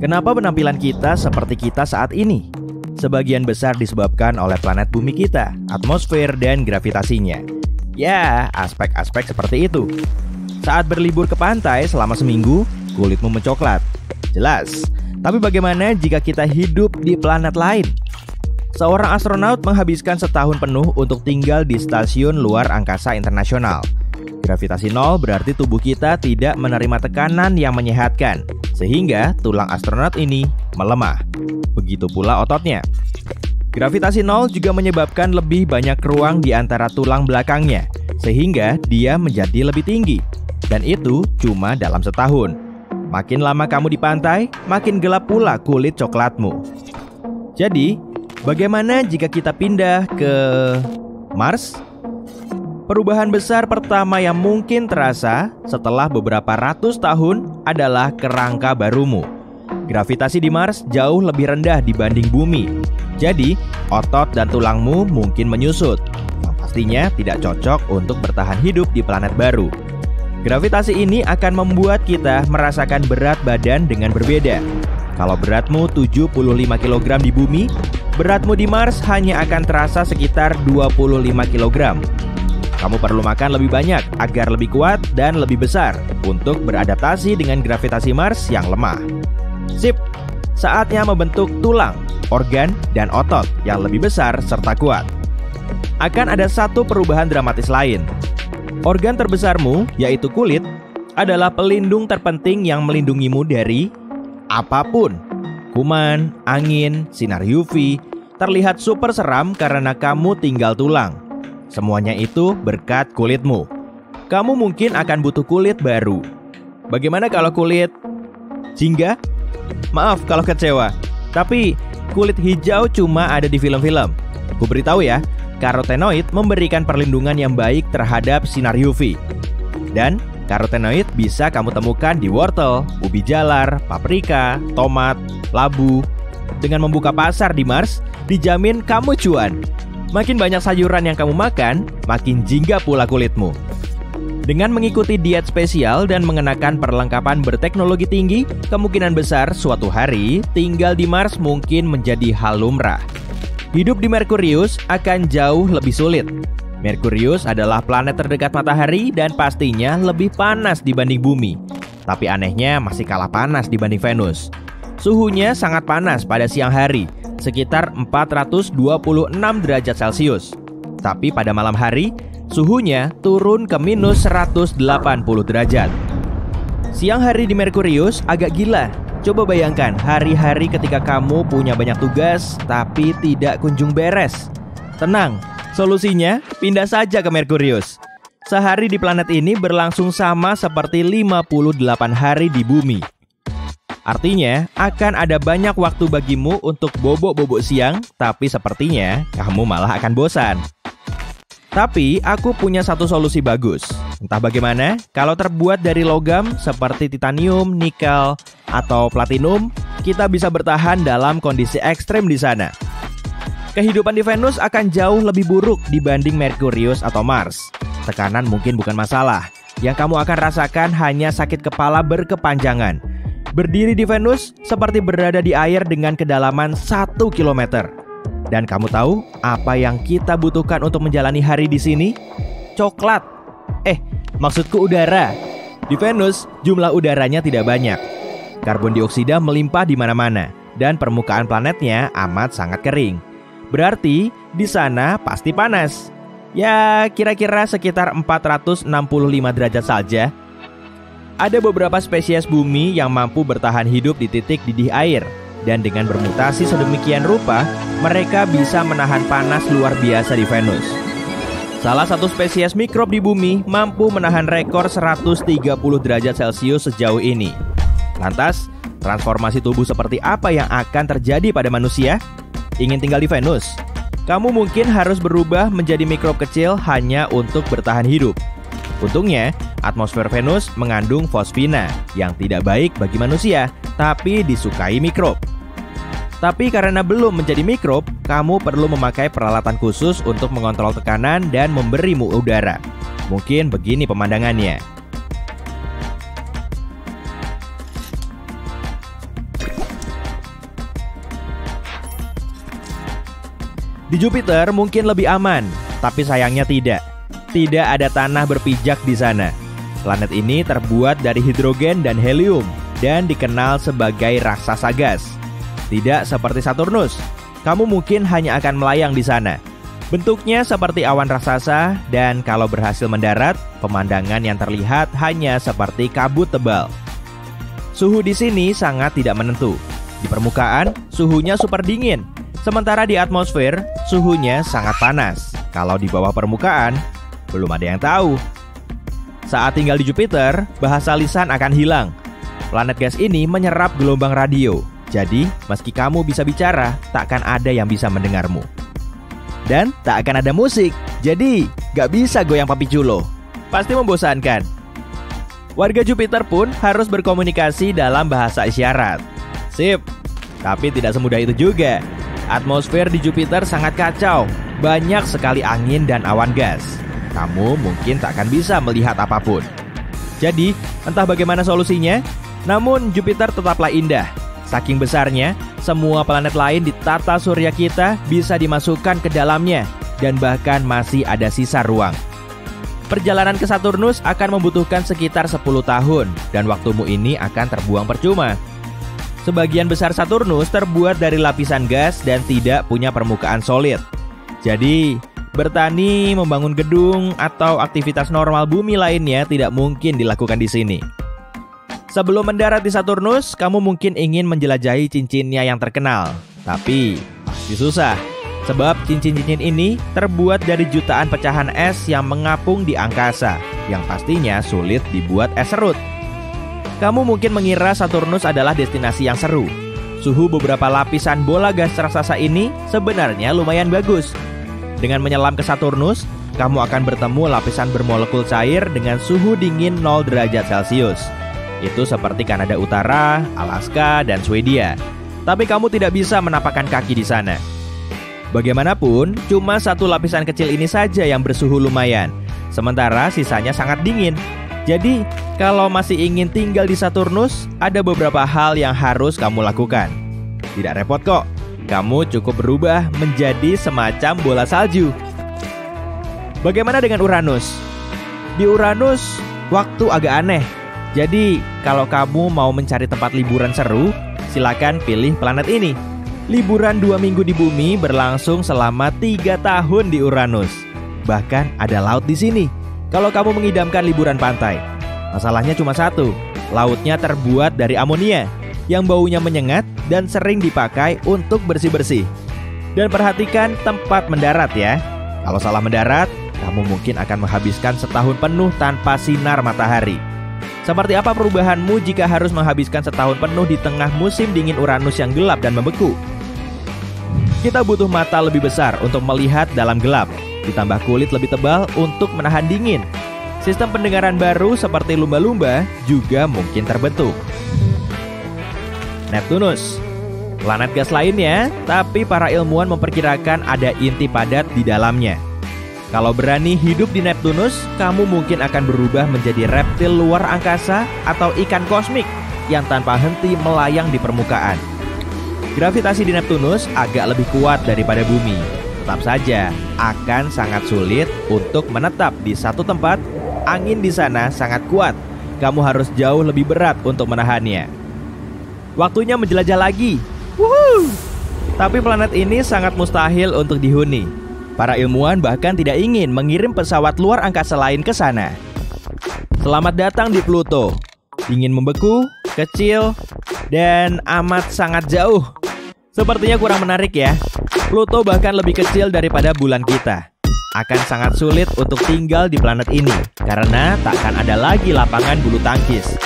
Kenapa penampilan kita seperti kita saat ini? Sebagian besar disebabkan oleh planet bumi kita, atmosfer, dan gravitasinya. Ya, aspek-aspek seperti itu. Saat berlibur ke pantai selama seminggu, kulitmu mencoklat. Jelas. Tapi bagaimana jika kita hidup di planet lain? Seorang astronot menghabiskan setahun penuh untuk tinggal di stasiun luar angkasa internasional. Gravitasi nol berarti tubuh kita tidak menerima tekanan yang menyehatkan, sehingga tulang astronot ini melemah. Begitu pula ototnya. Gravitasi nol juga menyebabkan lebih banyak ruang di antara tulang belakangnya, sehingga dia menjadi lebih tinggi. Dan itu cuma dalam setahun. Makin lama kamu di pantai, makin gelap pula kulit coklatmu. Jadi, bagaimana jika kita pindah ke Mars? Perubahan besar pertama yang mungkin terasa setelah beberapa ratus tahun adalah kerangka barumu. Gravitasi di Mars jauh lebih rendah dibanding bumi. Jadi, otot dan tulangmu mungkin menyusut, yang pastinya tidak cocok untuk bertahan hidup di planet baru. Gravitasi ini akan membuat kita merasakan berat badan dengan berbeda. Kalau beratmu 75 kg di bumi, beratmu di Mars hanya akan terasa sekitar 25 kg. Kamu perlu makan lebih banyak agar lebih kuat dan lebih besar untuk beradaptasi dengan gravitasi Mars yang lemah. Sip, saatnya membentuk tulang, organ, dan otot yang lebih besar serta kuat. Akan ada satu perubahan dramatis lain. Organ terbesarmu, yaitu kulit, adalah pelindung terpenting yang melindungimu dari apapun. Kuman, angin, sinar UV, terlihat super seram karena kamu tinggal tulang. Semuanya itu berkat kulitmu. Kamu mungkin akan butuh kulit baru. Bagaimana kalau kulit jingga? Maaf kalau kecewa, tapi kulit hijau cuma ada di film-film. Ku beritahu ya, karotenoid memberikan perlindungan yang baik terhadap sinar UV. Dan karotenoid bisa kamu temukan di wortel, ubi jalar, paprika, tomat, labu. Dengan membuka pasar di Mars, dijamin kamu cuan. Makin banyak sayuran yang kamu makan, makin jingga pula kulitmu. Dengan mengikuti diet spesial dan mengenakan perlengkapan berteknologi tinggi, kemungkinan besar suatu hari tinggal di Mars mungkin menjadi hal lumrah. Hidup di Merkurius akan jauh lebih sulit. Merkurius adalah planet terdekat matahari dan pastinya lebih panas dibanding bumi. Tapi anehnya masih kalah panas dibanding Venus. Suhunya sangat panas pada siang hari, sekitar 426 derajat Celcius. Tapi pada malam hari, suhunya turun ke minus 180 derajat. Siang hari di Merkurius agak gila. Coba bayangkan hari-hari ketika kamu punya banyak tugas tapi tidak kunjung beres. Tenang, solusinya pindah saja ke Merkurius. Sehari di planet ini berlangsung sama seperti 58 hari di bumi. Artinya akan ada banyak waktu bagimu untuk bobok-bobok siang, tapi sepertinya kamu malah akan bosan. Tapi aku punya satu solusi bagus. Entah bagaimana, kalau terbuat dari logam seperti titanium, nikel, atau platinum, kita bisa bertahan dalam kondisi ekstrem di sana. Kehidupan di Venus akan jauh lebih buruk dibanding Merkurius atau Mars. Tekanan mungkin bukan masalah. Yang kamu akan rasakan hanya sakit kepala berkepanjangan. Berdiri di Venus seperti berada di air dengan kedalaman 1 km. Dan kamu tahu apa yang kita butuhkan untuk menjalani hari di sini? Coklat. Maksudku udara. Di Venus, jumlah udaranya tidak banyak. Karbon dioksida melimpah di mana-mana dan permukaan planetnya amat sangat kering. Berarti di sana pasti panas. Ya, kira-kira sekitar 465 derajat saja. Ada beberapa spesies bumi yang mampu bertahan hidup di titik didih air. Dan dengan bermutasi sedemikian rupa, mereka bisa menahan panas luar biasa di Venus. Salah satu spesies mikrob di bumi mampu menahan rekor 130 derajat Celcius sejauh ini. Lantas, transformasi tubuh seperti apa yang akan terjadi pada manusia? Ingin tinggal di Venus? Kamu mungkin harus berubah menjadi mikrob kecil hanya untuk bertahan hidup. Untungnya, atmosfer Venus mengandung fosfina yang tidak baik bagi manusia, tapi disukai mikrob. Tapi karena belum menjadi mikrob, kamu perlu memakai peralatan khusus untuk mengontrol tekanan dan memberimu udara. Mungkin begini pemandangannya. Di Jupiter mungkin lebih aman, tapi sayangnya tidak. Tidak ada tanah berpijak di sana. Planet ini terbuat dari hidrogen dan helium dan dikenal sebagai raksasa gas. Tidak seperti Saturnus, kamu mungkin hanya akan melayang di sana. Bentuknya seperti awan raksasa dan kalau berhasil mendarat, pemandangan yang terlihat hanya seperti kabut tebal. Suhu di sini sangat tidak menentu. Di permukaan, suhunya super dingin, sementara di atmosfer, suhunya sangat panas. Kalau di bawah permukaan, belum ada yang tahu. Saat tinggal di Jupiter, bahasa lisan akan hilang. Planet gas ini menyerap gelombang radio. Jadi, meski kamu bisa bicara, takkan ada yang bisa mendengarmu. Dan tak akan ada musik. Jadi, gak bisa goyang papi culo. Pasti membosankan. Warga Jupiter pun harus berkomunikasi dalam bahasa isyarat. Sip, tapi tidak semudah itu juga. Atmosfer di Jupiter sangat kacau. Banyak sekali angin dan awan gas. Kamu mungkin tak akan bisa melihat apapun. Jadi, entah bagaimana solusinya, namun Jupiter tetaplah indah. Saking besarnya, semua planet lain di tata surya kita bisa dimasukkan ke dalamnya, dan bahkan masih ada sisa ruang. Perjalanan ke Saturnus akan membutuhkan sekitar 10 tahun, dan waktumu ini akan terbuang percuma. Sebagian besar Saturnus terbuat dari lapisan gas dan tidak punya permukaan solid. Jadi, bertani, membangun gedung, atau aktivitas normal bumi lainnya tidak mungkin dilakukan di sini. Sebelum mendarat di Saturnus, kamu mungkin ingin menjelajahi cincinnya yang terkenal. Tapi, pasti susah. Sebab cincin-cincin ini terbuat dari jutaan pecahan es yang mengapung di angkasa, yang pastinya sulit dibuat es serut. Kamu mungkin mengira Saturnus adalah destinasi yang seru. Suhu beberapa lapisan bola gas raksasa ini sebenarnya lumayan bagus. Dengan menyelam ke Saturnus, kamu akan bertemu lapisan bermolekul cair dengan suhu dingin 0 derajat Celcius. Itu seperti Kanada Utara, Alaska, dan Swedia. Tapi kamu tidak bisa menapakkan kaki di sana. Bagaimanapun, cuma satu lapisan kecil ini saja yang bersuhu lumayan. Sementara sisanya sangat dingin. Jadi, kalau masih ingin tinggal di Saturnus, ada beberapa hal yang harus kamu lakukan. Tidak repot kok. Kamu cukup berubah menjadi semacam bola salju. Bagaimana dengan Uranus? Di Uranus, waktu agak aneh. Jadi, kalau kamu mau mencari tempat liburan seru, silakan pilih planet ini. Liburan 2 minggu di bumi berlangsung selama 3 tahun di Uranus. Bahkan ada laut di sini. Kalau kamu mengidamkan liburan pantai, masalahnya cuma satu. Lautnya terbuat dari amonia yang baunya menyengat dan sering dipakai untuk bersih-bersih. Dan perhatikan tempat mendarat ya. Kalau salah mendarat, kamu mungkin akan menghabiskan setahun penuh tanpa sinar matahari. Seperti apa perubahanmu jika harus menghabiskan setahun penuh di tengah musim dingin Uranus yang gelap dan membeku? Kita butuh mata lebih besar untuk melihat dalam gelap, ditambah kulit lebih tebal untuk menahan dingin. Sistem pendengaran baru seperti lumba-lumba juga mungkin terbentuk. Neptunus, planet gas lainnya, tapi para ilmuwan memperkirakan ada inti padat di dalamnya. Kalau berani hidup di Neptunus, kamu mungkin akan berubah menjadi reptil luar angkasa atau ikan kosmik yang tanpa henti melayang di permukaan. Gravitasi di Neptunus agak lebih kuat daripada bumi. Tetap saja, akan sangat sulit untuk menetap di satu tempat. Angin di sana sangat kuat. Kamu harus jauh lebih berat untuk menahannya. Waktunya menjelajah lagi. Wuhuu! Tapi planet ini sangat mustahil untuk dihuni. Para ilmuwan bahkan tidak ingin mengirim pesawat luar angkasa lain ke sana. Selamat datang di Pluto. Dingin membeku, kecil, dan amat sangat jauh. Sepertinya kurang menarik ya. Pluto bahkan lebih kecil daripada bulan kita. Akan sangat sulit untuk tinggal di planet ini karena takkan ada lagi lapangan bulu tangkis.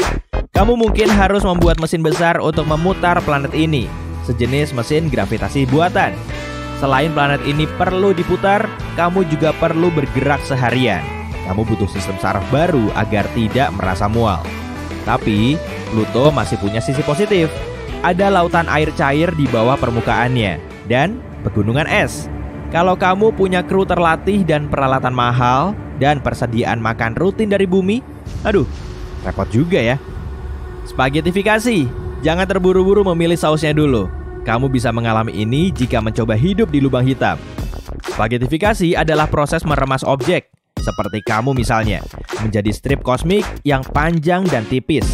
Kamu mungkin harus membuat mesin besar untuk memutar planet ini, sejenis mesin gravitasi buatan. Selain planet ini perlu diputar, kamu juga perlu bergerak seharian. Kamu butuh sistem saraf baru agar tidak merasa mual. Tapi, Pluto masih punya sisi positif. Ada lautan air cair di bawah permukaannya, dan pegunungan es. Kalau kamu punya kru terlatih dan peralatan mahal, dan persediaan makan rutin dari bumi, aduh, repot juga ya. Spaghettifikasi, jangan terburu-buru memilih sausnya dulu. Kamu bisa mengalami ini jika mencoba hidup di lubang hitam. Spaghettifikasi adalah proses meremas objek, seperti kamu misalnya, menjadi strip kosmik yang panjang dan tipis.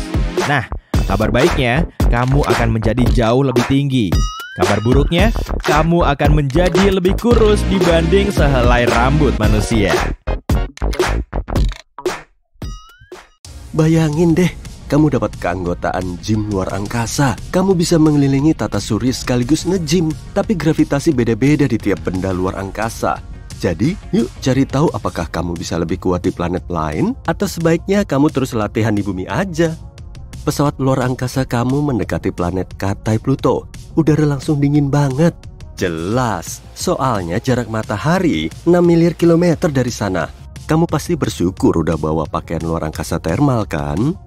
Nah, kabar baiknya, kamu akan menjadi jauh lebih tinggi. Kabar buruknya, kamu akan menjadi lebih kurus dibanding sehelai rambut manusia. Bayangin deh, kamu dapat keanggotaan gym luar angkasa. Kamu bisa mengelilingi tata surya sekaligus nge-gym. Tapi gravitasi beda-beda di tiap benda luar angkasa. Jadi, yuk cari tahu apakah kamu bisa lebih kuat di planet lain, atau sebaiknya kamu terus latihan di bumi aja. Pesawat luar angkasa kamu mendekati planet Katai Pluto. Udara langsung dingin banget. Jelas, soalnya jarak matahari 6 miliar kilometer dari sana. Kamu pasti bersyukur udah bawa pakaian luar angkasa termal kan?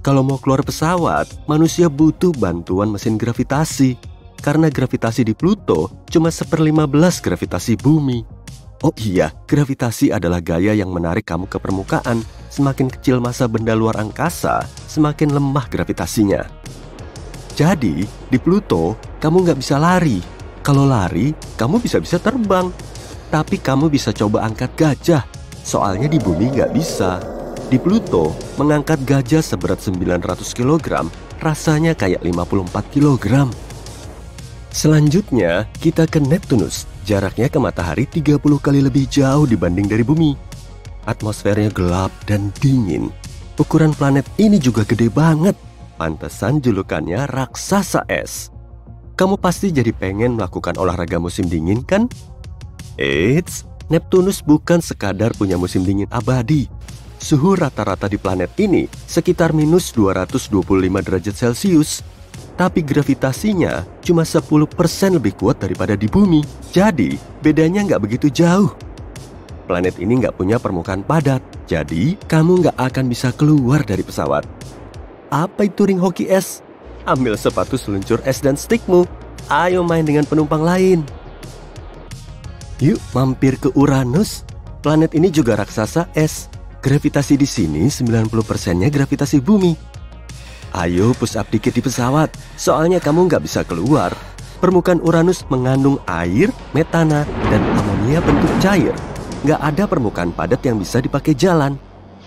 Kalau mau keluar pesawat, manusia butuh bantuan mesin gravitasi. Karena gravitasi di Pluto cuma 1/15 gravitasi bumi. Oh iya, gravitasi adalah gaya yang menarik kamu ke permukaan. Semakin kecil massa benda luar angkasa, semakin lemah gravitasinya. Jadi, di Pluto, kamu nggak bisa lari. Kalau lari, kamu bisa-bisa terbang. Tapi kamu bisa coba angkat gajah. Soalnya di bumi nggak bisa. Di Pluto, mengangkat gajah seberat 900 kg rasanya kayak 54 kg. Selanjutnya, kita ke Neptunus. Jaraknya ke matahari 30 kali lebih jauh dibanding dari bumi. Atmosfernya gelap dan dingin. Ukuran planet ini juga gede banget. Pantesan julukannya raksasa es. Kamu pasti jadi pengen melakukan olahraga musim dingin kan? Eits, Neptunus bukan sekadar punya musim dingin abadi. Suhu rata-rata di planet ini sekitar minus 225 derajat Celcius. Tapi gravitasinya cuma 10% lebih kuat daripada di bumi. Jadi, bedanya nggak begitu jauh. Planet ini nggak punya permukaan padat. Jadi, kamu nggak akan bisa keluar dari pesawat. Apa itu ring hoki es? Ambil sepatu seluncur es dan stikmu. Ayo main dengan penumpang lain. Yuk mampir ke Uranus. Planet ini juga raksasa es. Gravitasi di sini 90%-nya gravitasi bumi. Ayo push up dikit di pesawat, soalnya kamu nggak bisa keluar. Permukaan Uranus mengandung air, metana, dan amonia bentuk cair. Nggak ada permukaan padat yang bisa dipakai jalan.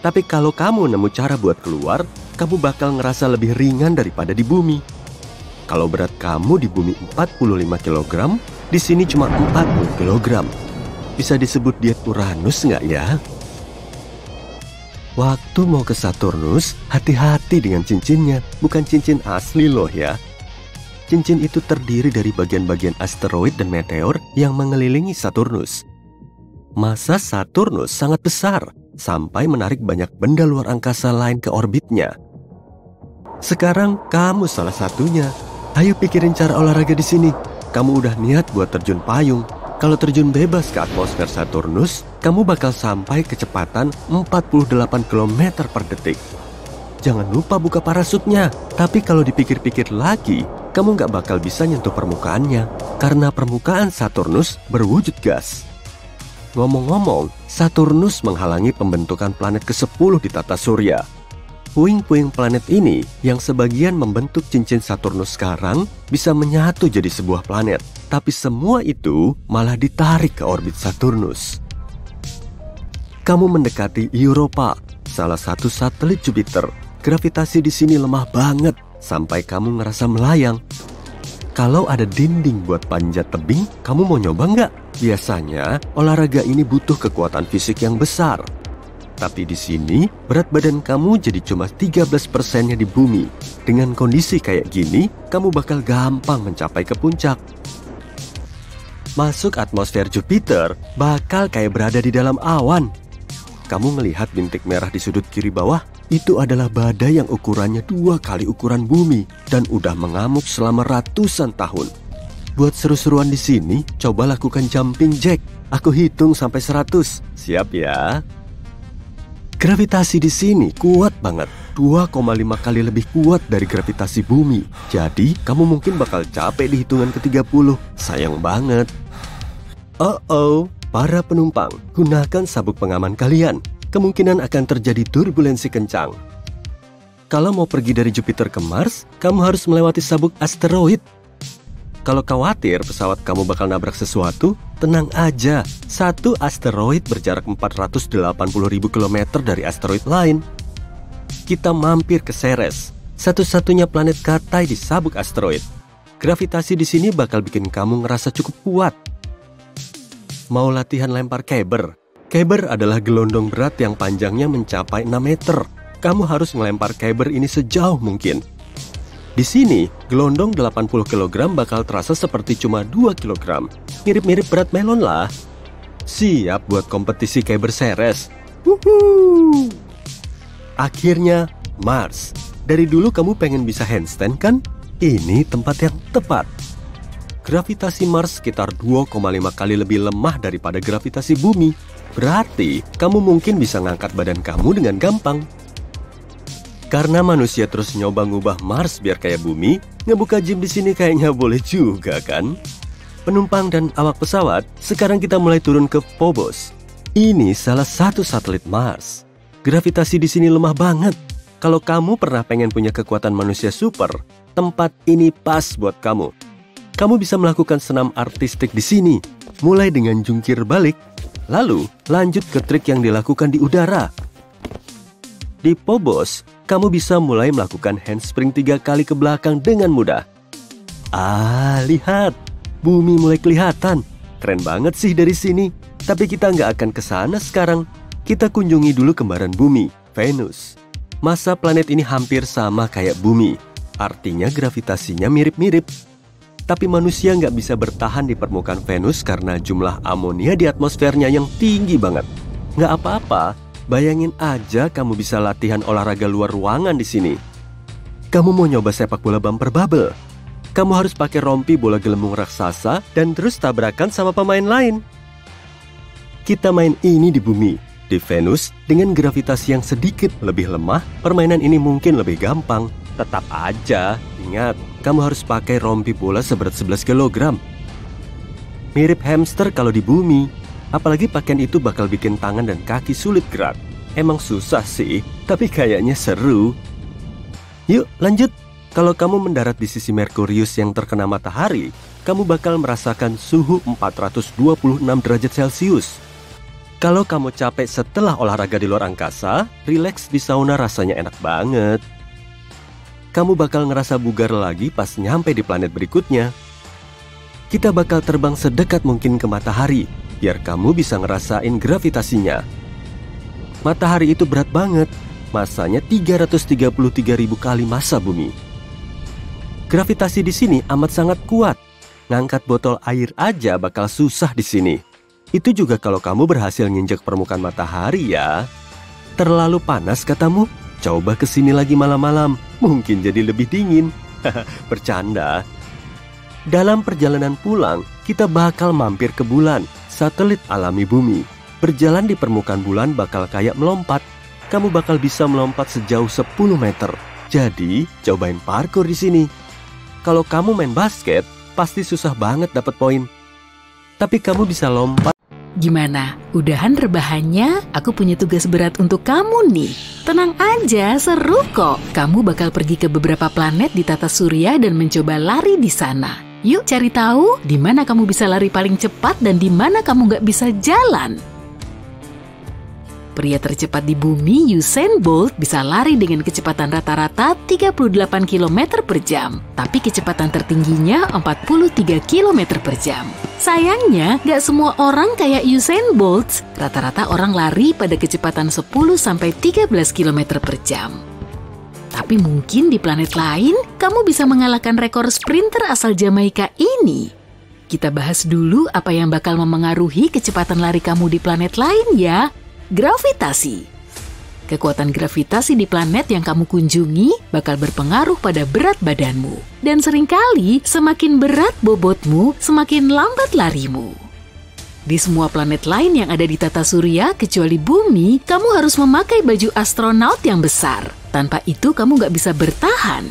Tapi kalau kamu nemu cara buat keluar, kamu bakal ngerasa lebih ringan daripada di bumi. Kalau berat kamu di bumi 45 kg, di sini cuma 40 kg. Bisa disebut diet Uranus nggak ya? Waktu mau ke Saturnus, hati-hati dengan cincinnya. Bukan cincin asli loh ya. Cincin itu terdiri dari bagian-bagian asteroid dan meteor yang mengelilingi Saturnus. Massa Saturnus sangat besar, sampai menarik banyak benda luar angkasa lain ke orbitnya. Sekarang kamu salah satunya. Ayo pikirin cara olahraga di sini. Kamu udah niat buat terjun payung. Kalau terjun bebas ke atmosfer Saturnus, kamu bakal sampai kecepatan 48 km per detik. Jangan lupa buka parasutnya. Tapi kalau dipikir-pikir lagi, kamu nggak bakal bisa nyentuh permukaannya. Karena permukaan Saturnus berwujud gas. Ngomong-ngomong, Saturnus menghalangi pembentukan planet ke-10 di tata surya. Puing-puing planet ini yang sebagian membentuk cincin Saturnus sekarang bisa menyatu jadi sebuah planet. Tapi semua itu malah ditarik ke orbit Saturnus. Kamu mendekati Europa, salah satu satelit Jupiter. Gravitasi di sini lemah banget sampai kamu ngerasa melayang. Kalau ada dinding buat panjat tebing, kamu mau nyoba nggak? Biasanya olahraga ini butuh kekuatan fisik yang besar. Tapi di sini, berat badan kamu jadi cuma 13%-nya di bumi. Dengan kondisi kayak gini, kamu bakal gampang mencapai ke puncak. Masuk atmosfer Jupiter, bakal kayak berada di dalam awan. Kamu melihat bintik merah di sudut kiri bawah? Itu adalah badai yang ukurannya 2 kali ukuran bumi dan udah mengamuk selama ratusan tahun. Buat seru-seruan di sini, coba lakukan jumping jack. Aku hitung sampai 100. Siap ya? Gravitasi di sini kuat banget, 2,5 kali lebih kuat dari gravitasi bumi. Jadi, kamu mungkin bakal capek di hitungan ke-30. Sayang banget. Para penumpang, gunakan sabuk pengaman kalian. Kemungkinan akan terjadi turbulensi kencang. Kalau mau pergi dari Jupiter ke Mars, kamu harus melewati sabuk asteroid. Kalau khawatir pesawat kamu bakal nabrak sesuatu, tenang aja. Satu asteroid berjarak 480.000 km dari asteroid lain. Kita mampir ke Ceres, satu-satunya planet Katai di sabuk asteroid. Gravitasi di sini bakal bikin kamu ngerasa cukup kuat. Mau latihan lempar Kyber? Kyber adalah gelondong berat yang panjangnya mencapai 6 meter. Kamu harus ngelempar Kyber ini sejauh mungkin. Di sini, gelondong 80 kg bakal terasa seperti cuma 2 kg. Mirip-mirip berat melon lah. Siap buat kompetisi Kyber Ceres. Wuhuu! Akhirnya, Mars. Dari dulu kamu pengen bisa handstand kan? Ini tempat yang tepat. Gravitasi Mars sekitar 2,5 kali lebih lemah daripada gravitasi bumi. Berarti, kamu mungkin bisa ngangkat badan kamu dengan gampang. Karena manusia terus nyoba ngubah Mars biar kayak bumi, ngebuka gym di sini kayaknya boleh juga kan? Penumpang dan awak pesawat, sekarang kita mulai turun ke Phobos. Ini salah satu satelit Mars. Gravitasi di sini lemah banget. Kalau kamu pernah pengen punya kekuatan manusia super, tempat ini pas buat kamu. Kamu bisa melakukan senam artistik di sini, mulai dengan jungkir balik, lalu lanjut ke trik yang dilakukan di udara. Di Phobos, kamu bisa mulai melakukan handspring 3 kali ke belakang dengan mudah. Lihat, bumi mulai kelihatan. Keren banget sih dari sini. Tapi kita nggak akan ke sana sekarang. Kita kunjungi dulu kembaran bumi, Venus. Massa planet ini hampir sama kayak bumi. Artinya gravitasinya mirip-mirip. Tapi manusia nggak bisa bertahan di permukaan Venus karena jumlah amonia di atmosfernya yang tinggi banget. Nggak apa-apa. Bayangin aja kamu bisa latihan olahraga luar ruangan di sini. Kamu mau nyoba sepak bola bumper bubble? Kamu harus pakai rompi bola gelembung raksasa dan terus tabrakan sama pemain lain. Kita main ini di bumi. Di Venus, dengan gravitasi yang sedikit lebih lemah, permainan ini mungkin lebih gampang. Tetap aja, ingat, kamu harus pakai rompi bola seberat 11 kg. Mirip hamster kalau di bumi. Apalagi pakaian itu bakal bikin tangan dan kaki sulit gerak. Emang susah sih, tapi kayaknya seru. Yuk lanjut. Kalau kamu mendarat di sisi Merkurius yang terkena matahari, kamu bakal merasakan suhu 426 derajat Celcius. Kalau kamu capek setelah olahraga di luar angkasa, rileks di sauna rasanya enak banget. Kamu bakal ngerasa bugar lagi pas nyampe di planet berikutnya. Kita bakal terbang sedekat mungkin ke matahari, biar kamu bisa ngerasain gravitasinya. Matahari itu berat banget, massanya 333.000 kali massa bumi. Gravitasi di sini amat sangat kuat. Ngangkat botol air aja bakal susah di sini. Itu juga kalau kamu berhasil nginjek permukaan matahari ya. Terlalu panas katamu? Coba kesini lagi malam-malam, mungkin jadi lebih dingin. Bercanda. Dalam perjalanan pulang, kita bakal mampir ke bulan, satelit alami bumi. Berjalan di permukaan bulan bakal kayak melompat. Kamu bakal bisa melompat sejauh 10 meter. Jadi, cobain parkour di sini. Kalau kamu main basket, pasti susah banget dapat poin. Tapi kamu bisa lompat. Gimana? Udahan rebahannya? Aku punya tugas berat untuk kamu nih. Tenang aja, seru kok. Kamu bakal pergi ke beberapa planet di tata surya dan mencoba lari di sana. Yuk cari tahu di mana kamu bisa lari paling cepat dan di mana kamu nggak bisa jalan. Pria tercepat di bumi, Usain Bolt, bisa lari dengan kecepatan rata-rata 38 km per jam. Tapi kecepatan tertingginya 43 km per jam. Sayangnya, nggak semua orang kayak Usain Bolt. Rata-rata orang lari pada kecepatan 10-13 km per jam. Tapi mungkin di planet lain, kamu bisa mengalahkan rekor sprinter asal Jamaika ini. Kita bahas dulu apa yang bakal memengaruhi kecepatan lari kamu di planet lain ya. Gravitasi. Kekuatan gravitasi di planet yang kamu kunjungi bakal berpengaruh pada berat badanmu. Dan seringkali, semakin berat bobotmu, semakin lambat larimu. Di semua planet lain yang ada di tata surya, kecuali bumi, kamu harus memakai baju astronaut yang besar. Tanpa itu, kamu nggak bisa bertahan.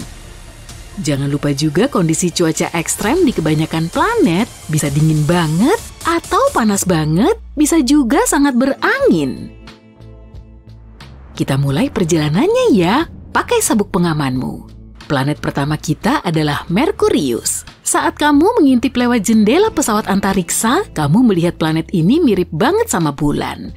Jangan lupa juga kondisi cuaca ekstrem di kebanyakan planet, bisa dingin banget, atau panas banget, bisa juga sangat berangin. Kita mulai perjalanannya ya, pakai sabuk pengamanmu. Planet pertama kita adalah Merkurius. Saat kamu mengintip lewat jendela pesawat antariksa, kamu melihat planet ini mirip banget sama bulan.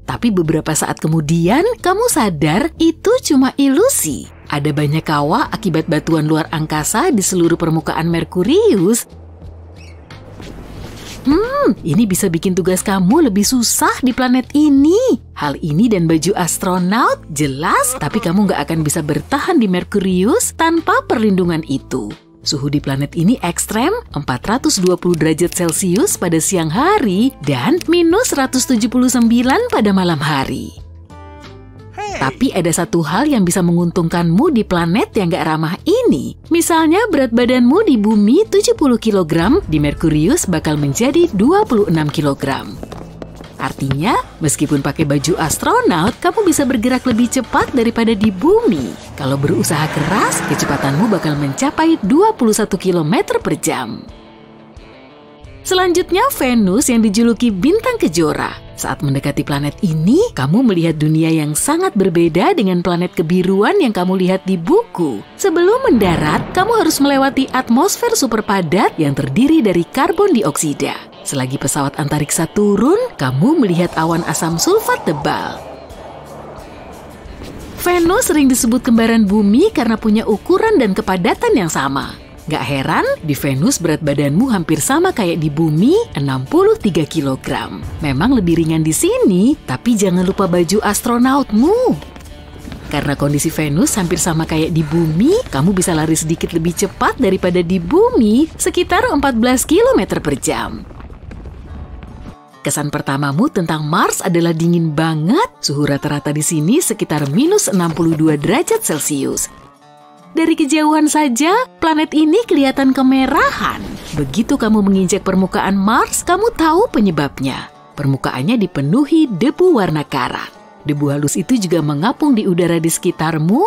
Tapi beberapa saat kemudian, kamu sadar itu cuma ilusi. Ada banyak kawah akibat batuan luar angkasa di seluruh permukaan Merkurius. Ini bisa bikin tugas kamu lebih susah di planet ini. Hal ini dan baju astronaut jelas, tapi kamu nggak akan bisa bertahan di Merkurius tanpa perlindungan itu. Suhu di planet ini ekstrem, 420 derajat Celcius pada siang hari dan minus 179 pada malam hari. Tapi ada satu hal yang bisa menguntungkanmu di planet yang gak ramah ini. Misalnya berat badanmu di bumi 70 kg, di Merkurius bakal menjadi 26 kg. Artinya, meskipun pakai baju astronaut, kamu bisa bergerak lebih cepat daripada di bumi. Kalau berusaha keras, kecepatanmu bakal mencapai 21 km per jam. Selanjutnya, Venus yang dijuluki bintang kejora. Saat mendekati planet ini, kamu melihat dunia yang sangat berbeda dengan planet kebiruan yang kamu lihat di buku. Sebelum mendarat, kamu harus melewati atmosfer super padat yang terdiri dari karbon dioksida. Selagi pesawat antariksa turun, kamu melihat awan asam sulfat tebal. Venus sering disebut kembaran bumi karena punya ukuran dan kepadatan yang sama. Gak heran, di Venus berat badanmu hampir sama kayak di bumi, 63 kg. Memang lebih ringan di sini, tapi jangan lupa baju astronautmu. Karena kondisi Venus hampir sama kayak di bumi, kamu bisa lari sedikit lebih cepat daripada di bumi, sekitar 14 km per jam. Kesan pertamamu tentang Mars adalah dingin banget, suhu rata-rata di sini sekitar minus 62 derajat Celcius. Dari kejauhan saja, planet ini kelihatan kemerahan. Begitu kamu menginjak permukaan Mars, kamu tahu penyebabnya. Permukaannya dipenuhi debu warna karat. Debu halus itu juga mengapung di udara di sekitarmu.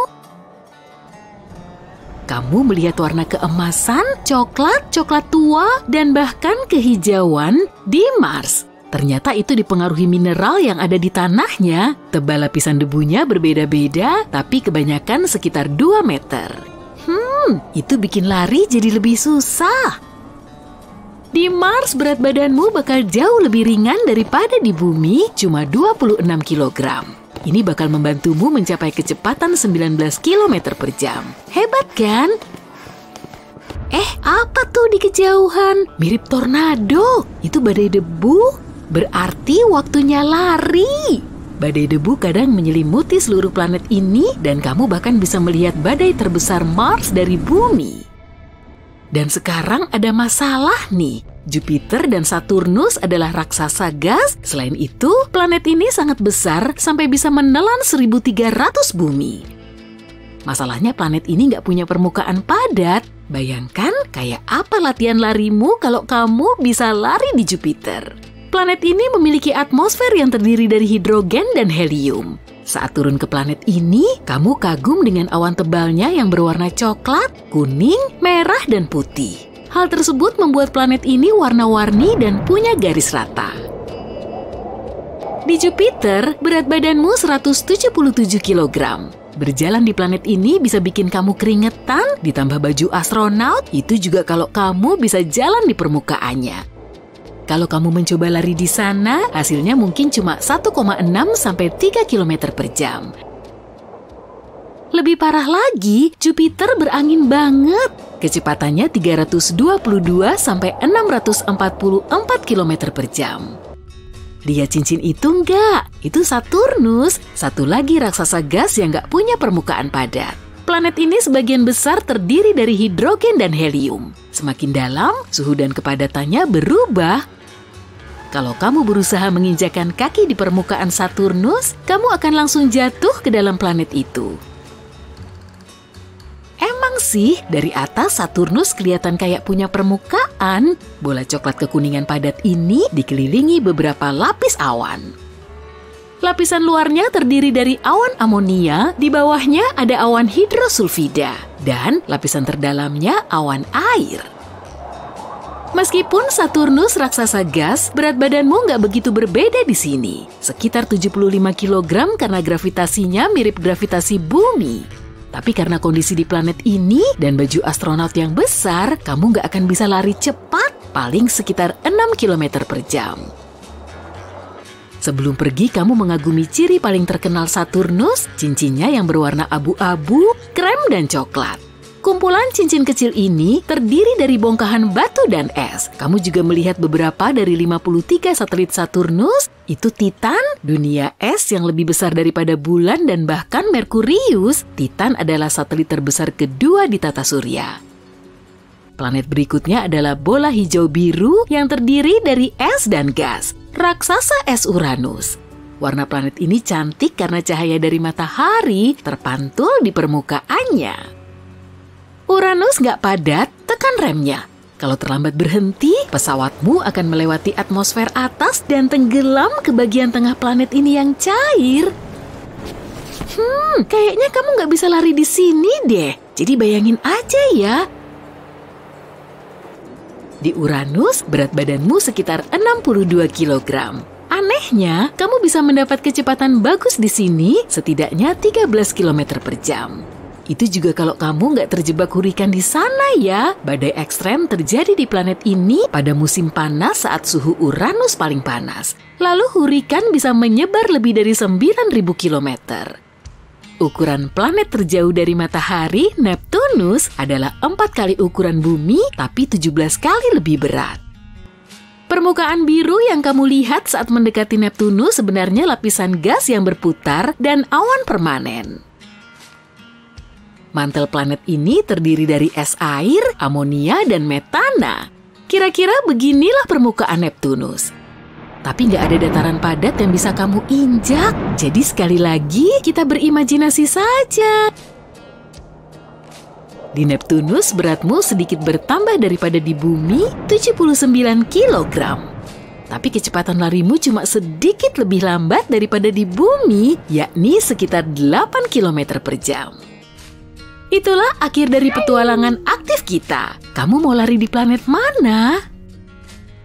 Kamu melihat warna keemasan, coklat, coklat tua, dan bahkan kehijauan di Mars. Ternyata itu dipengaruhi mineral yang ada di tanahnya. Tebal lapisan debunya berbeda-beda, tapi kebanyakan sekitar 2 meter. Itu bikin lari jadi lebih susah. Di Mars berat badanmu bakal jauh lebih ringan daripada di bumi, cuma 26 kg. Ini bakal membantumu mencapai kecepatan 19 km per jam. Hebat kan? Apa tuh di kejauhan? Mirip tornado. Itu badai debu. Berarti waktunya lari. Badai debu kadang menyelimuti seluruh planet ini dan kamu bahkan bisa melihat badai terbesar Mars dari bumi. Dan sekarang ada masalah nih. Jupiter dan Saturnus adalah raksasa gas. Selain itu, planet ini sangat besar sampai bisa menelan 1.300 bumi. Masalahnya planet ini nggak punya permukaan padat. Bayangkan kayak apa latihan larimu kalau kamu bisa lari di Jupiter. Planet ini memiliki atmosfer yang terdiri dari hidrogen dan helium. Saat turun ke planet ini, kamu kagum dengan awan tebalnya yang berwarna coklat, kuning, merah, dan putih. Hal tersebut membuat planet ini warna-warni dan punya garis rata. Di Jupiter, berat badanmu 177 kg. Berjalan di planet ini bisa bikin kamu keringetan, ditambah baju astronaut, itu juga kalau kamu bisa jalan di permukaannya. Kalau kamu mencoba lari di sana, hasilnya mungkin cuma 1,6 sampai 3 km per jam. Lebih parah lagi, Jupiter berangin banget. Kecepatannya 322 sampai 644 km per jam. Lihat cincin itu nggak? Itu Saturnus, satu lagi raksasa gas yang nggak punya permukaan padat. Planet ini sebagian besar terdiri dari hidrogen dan helium. Semakin dalam, suhu dan kepadatannya berubah. Kalau kamu berusaha menginjakan kaki di permukaan Saturnus, kamu akan langsung jatuh ke dalam planet itu. Emang sih, dari atas Saturnus kelihatan kayak punya permukaan. Bola coklat kekuningan padat ini dikelilingi beberapa lapis awan. Lapisan luarnya terdiri dari awan amonia, di bawahnya ada awan hidrosulfida, dan lapisan terdalamnya awan air. Meskipun Saturnus raksasa gas, berat badanmu nggak begitu berbeda di sini. Sekitar 75 kg karena gravitasinya mirip gravitasi bumi. Tapi karena kondisi di planet ini dan baju astronaut yang besar, kamu nggak akan bisa lari cepat, paling sekitar 6 km per jam. Sebelum pergi, kamu mengagumi ciri paling terkenal Saturnus, cincinnya yang berwarna abu-abu, krem, dan coklat. Kumpulan cincin kecil ini terdiri dari bongkahan batu dan es. Kamu juga melihat beberapa dari 53 satelit Saturnus, itu Titan, dunia es yang lebih besar daripada bulan dan bahkan Merkurius. Titan adalah satelit terbesar kedua di tata surya. Planet berikutnya adalah bola hijau biru yang terdiri dari es dan gas, raksasa es Uranus. Warna planet ini cantik karena cahaya dari matahari terpantul di permukaannya. Uranus nggak padat, tekan remnya. Kalau terlambat berhenti, pesawatmu akan melewati atmosfer atas dan tenggelam ke bagian tengah planet ini yang cair. Kayaknya kamu nggak bisa lari di sini deh. Jadi bayangin aja ya. Di Uranus, berat badanmu sekitar 62 kg. Anehnya, kamu bisa mendapat kecepatan bagus di sini, setidaknya 13 km per jam. Itu juga kalau kamu nggak terjebak hurikan di sana ya. Badai ekstrem terjadi di planet ini pada musim panas saat suhu Uranus paling panas. Lalu hurikan bisa menyebar lebih dari 9.000 km. Ukuran planet terjauh dari matahari, Neptunus, adalah 4 kali ukuran bumi, tapi 17 kali lebih berat. Permukaan biru yang kamu lihat saat mendekati Neptunus sebenarnya lapisan gas yang berputar dan awan permanen. Mantel planet ini terdiri dari es air, amonia, dan metana. Kira-kira beginilah permukaan Neptunus. Tapi nggak ada dataran padat yang bisa kamu injak. Jadi sekali lagi, kita berimajinasi saja. Di Neptunus, beratmu sedikit bertambah daripada di bumi, 79 kg. Tapi kecepatan larimu cuma sedikit lebih lambat daripada di bumi, yakni sekitar 8 km per jam. Itulah akhir dari petualangan aktif kita. Kamu mau lari di planet mana?